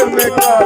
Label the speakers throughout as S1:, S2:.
S1: लेने काज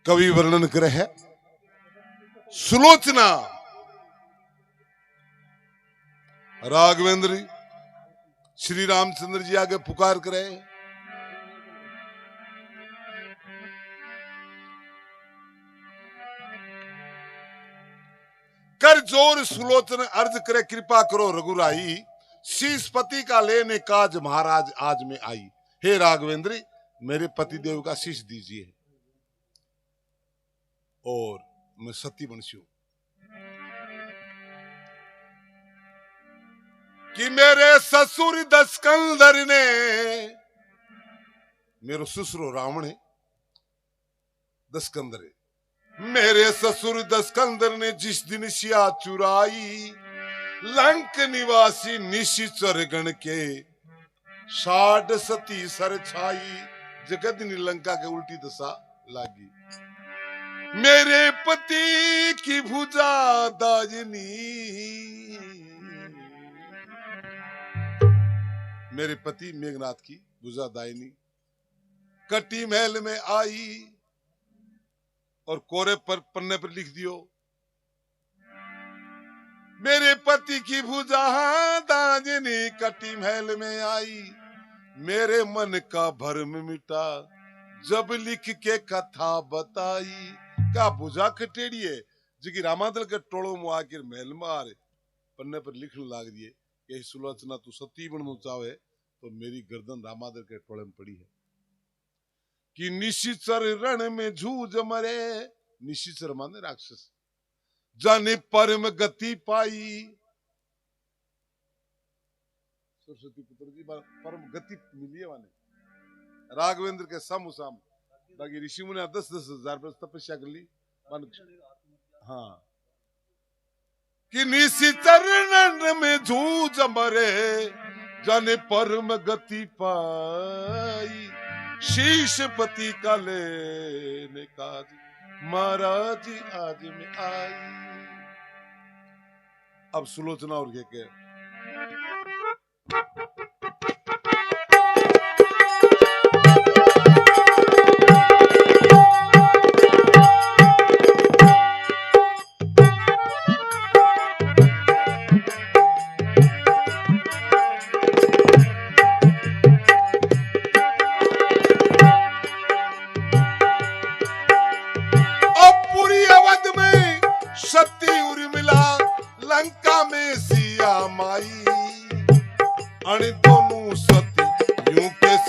S1: कवि वर्णन करे है। सुलोचना राघवेंद्र श्री रामचंद्र जी आगे पुकार करे, कर जोर सुलोचना अर्ज करे कृपा करो रघुराई, शीश पति का लेने काज महाराज आज में आई। हे राघवेंद्र मेरे पति देव का शीश दीजिए और मैं सती बनस्यू कि मेरे ससुर दस्कंदर ने, मेरो ससुरो रावण है दस्कंदर है, मेरे ससुर दस्कंदर ने जिस दिन सिया चुराई, लंक निवासी निशिचर गण के साठ सती सर छाई। जगदनी लंका के उल्टी दशा लागी, मेरे पति की भुजा दाजनी, मेरे पति मेघनाथ की भुजा दायनी कटी महल में आई और कोरे पर पन्ने पर लिख दियो, मेरे पति की भुजा दाजनी कटी महल में आई, मेरे मन का भरम मिटा जब लिख के कथा बताई। का भुजा कटेड़ी है जी रामादल के टोलो में आकर महल में आ रहे पन्ने पर लिखने लाग दिए कि सुलोचना तू सती बनना चाहे तो मेरी गर्दन रामादल के टोले में पड़ी है कि निशिचर रण में जूझ मरे, निशिचर माने राक्षस, जाने परम गति पाई। सरस्वती पुत्र जी परम गति मिली है माने राघवेंद्र के साम बाकी ऋषि मुनि 10-10 हजार पर तपस्या कर ली। हाँ कि निशिचर रण में जूझ मरे, जाने परम गति पाई, शीश पति का लेने काज महाराज आज में आई। अब सुलोचना और क्या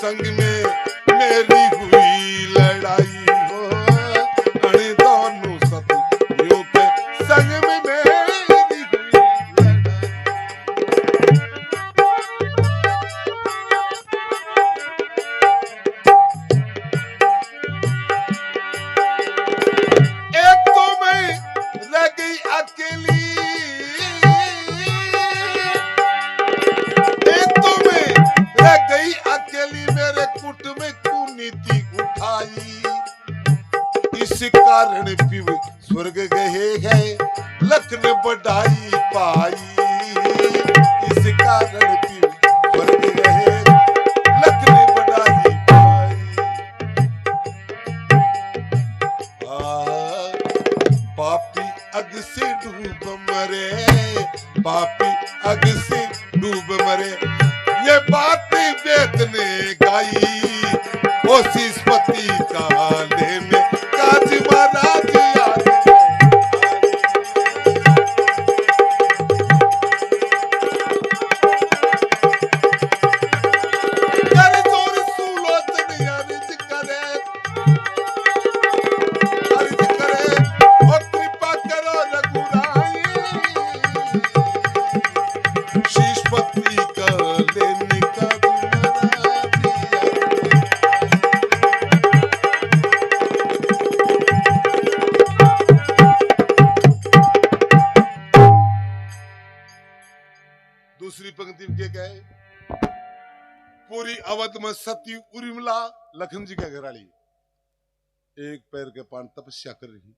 S1: संग में मेरी हुई लड़ाई हो, अण दोनों सतियों के संग में मेरी हुई लड़ाई। एक तो मैं रह गई अकेली, एक तो मैं रह गई अकेली, मेरे कुट में कुनीति उठाई। इस कारण पिव स्वर्ग गए गए लखन बढ़ाई पाई। इस कारण पिव स्वर्ग गए लखन बढ़ाई पाई। पापी अग से डूब मरे, पापी अग से डूब मरे, ये बात वेद ने गाई। ओ सीसपति का लेने काज महाराज याद कर जोर सुलोचन अर्ज करे, अर्ज करे और कृपा करो रघुराई। सीसपति का लेने काज महाराज दूसरी पंक्ति में क्या कहे? पूरी अवध में सती उर्मिला लखन जी का घराली एक पैर के पान तपस्या कर रही।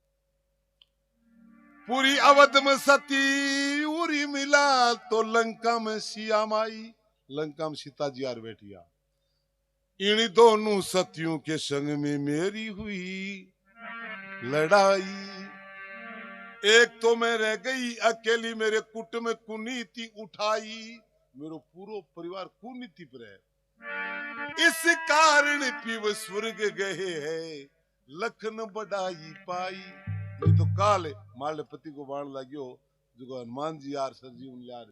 S1: पूरी अवध में सती उर्मिला तो लंका में सिया माई, लंका में सीता जी आर बैठिया। इन दोनों सतियों के संग में मेरी हुई लड़ाई। एक तो मैं रह गई अकेली, मेरे कुट में कुनीति उठाई। मेरो पूरो परिवार कुनीति पर है। इस कारण पिव स्वर्ग गए है लखन बढ़ाई पाई। नहीं तो काल माले पति को बाण लाग्यो, जो हनुमान जी यार सरजीवन लार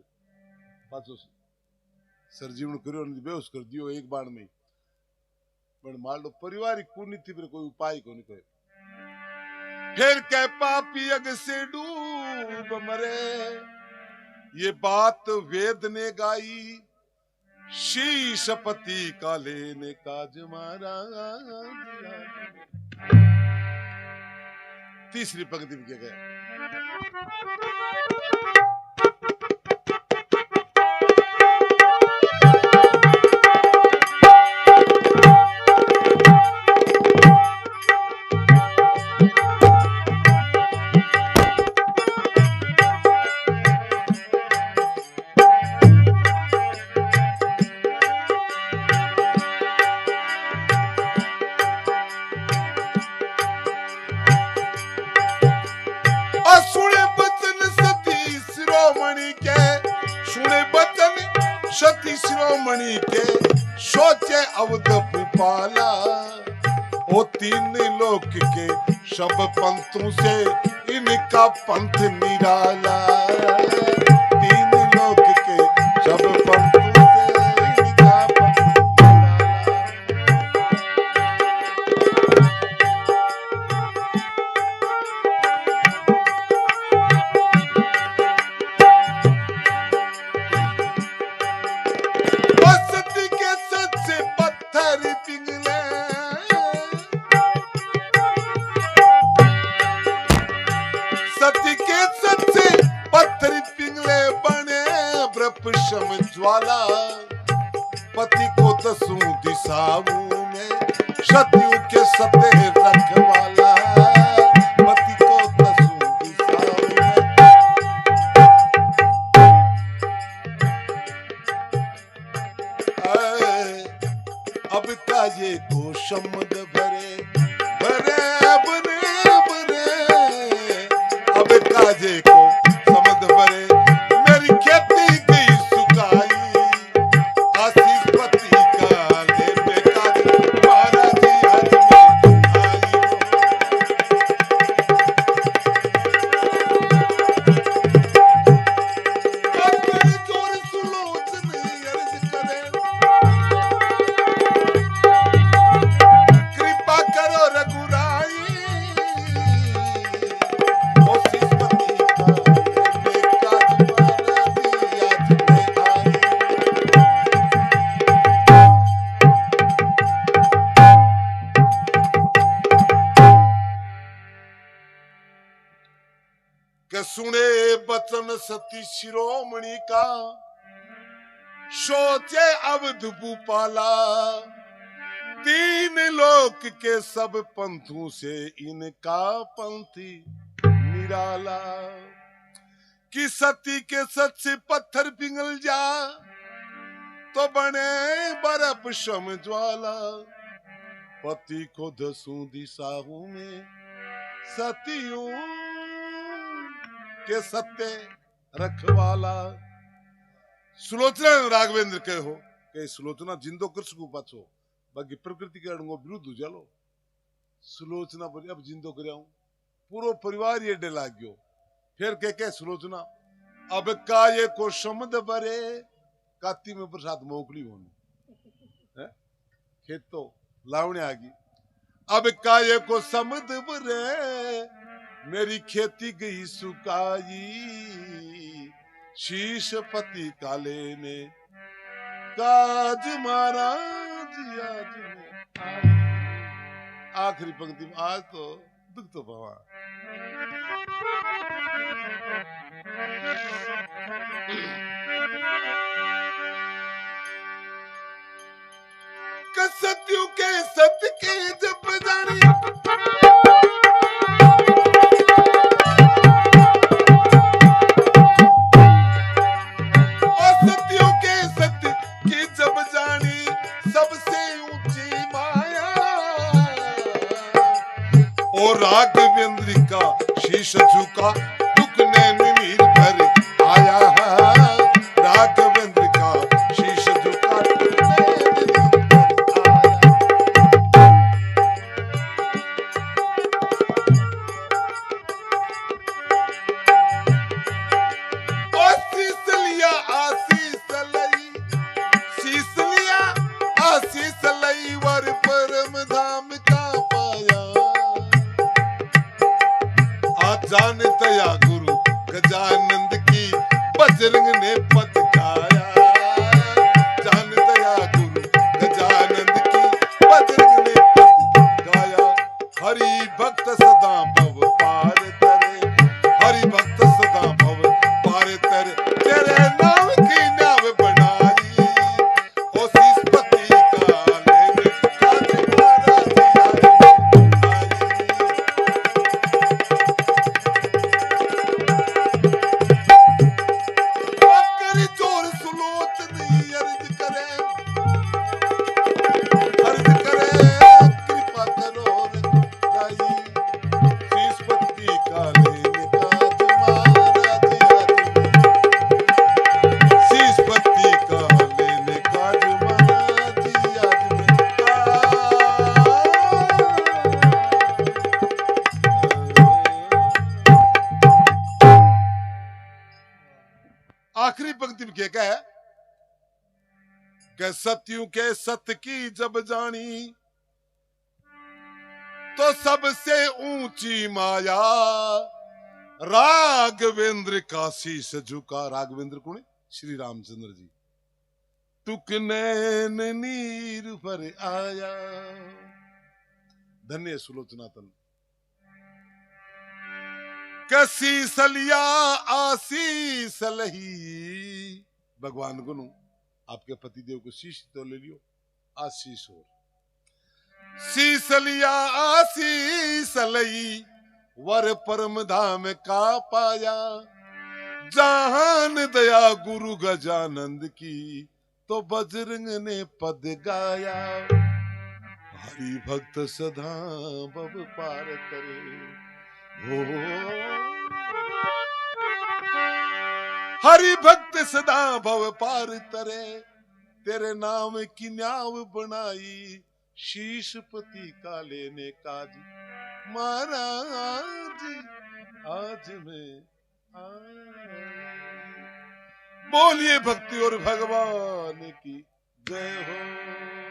S1: पाछो सरजीवन करियो ने बेहोश कर दियो एक बाण में। पण मालो परिवार कुनीति पर कोई उपाय को नहीं कोई। फिर कह पापी अग से डूब मरे, ये बात वेद ने गाई। शीशपति का लेने काज महाराज। तीसरी पंक्ति में क्या गया? सती शिरोमणि के सोचे अवध भूपाला। ओ तीन लोक के सब पंथों से इनका पंथ निराला। तीन लोक के सब पंथों से इनका पंथ ज्वाला। पति को दसों दिशाओं में सतियों के सते रखवाला। पति को दसों दिशाओं में अब काजे को शमद भरे भरे बरे बरे। अब काजे को समद भरे मेरी खेती सुने बचन सती शिरोमणि का, सोचे अवध भूपाला, तीन लोक के सब पंथों से इनका पंथी निराला। कि सती के सच से पत्थर पिघल जा, तो बने बर्फ शम ज्वाला। पति को दसों दिशाओं में सतियों के सत्य रखवाला। सुलोचना राघवेंद्र के हो के सुलोचना जिंदो कृष्ण को पाछो, बाकी प्रकृति के अड़ंगो विरुद्ध जालो। सुलोचना बोली अब जिंदो कराऊं, पूरो परिवार ये डे लाग गयो। फिर के सुलोचना अब काये को शमद बरे, काती में प्रसाद मोकली होनी है, खेत तो लावने आ गई। अब काये को समद बरे, मेरी खेती गई सुकाई। शीश पति काले ने काज महाराज आज में। आखिरी पंक्ति में आज तो दुख तो भवा। सत्यु के सत्य के जब जानी, और सत्यु के सत्य की जब जानी, सबसे ऊंची माया। और राघवेंद्र का शीश झुका, दुख ने नीर भर आया। राघवेंद्र का शीश झुका, जान दया गुरु गजानंद की, बजरंग ने पद गाया। जान दया गुरु गजानंद की, बजरंग ने पद गाया। हरि भक्त सदा भव पार तरे, हरि भक्त सदा भव पार तरे। तेरे नाम की नाव बनाई, ओ सीसपति काले ने काज महाराज आखिरी पंक्ति में क्या है कि सत्यु के सत्य की जब जानी, तो सबसे ऊंची माया। राघवेंद्र का शीश झुका। राघवेंद्र कौन है? श्री रामचंद्र जी। तुक नैन नीर पर आया। धन्य सुलोचनातन। कसी सलिया आशीष लही। भगवान गुनु आपके पतिदेव को शीश तो ले लियो, आशीष हो। शीसलिया आशीष लई, वर परम धाम का पाया। जहान दया गुरु गजानंद की, तो बजरंग ने पद गाया। हरि भक्त सदा भव पार करे, हो हरि भक्त सदा भव पार तरे। तेरे नाम की न्याव बनाई, शीशपति काले ने काज महाराज आज में आया। बोलिए भक्ति और भगवान की जय हो।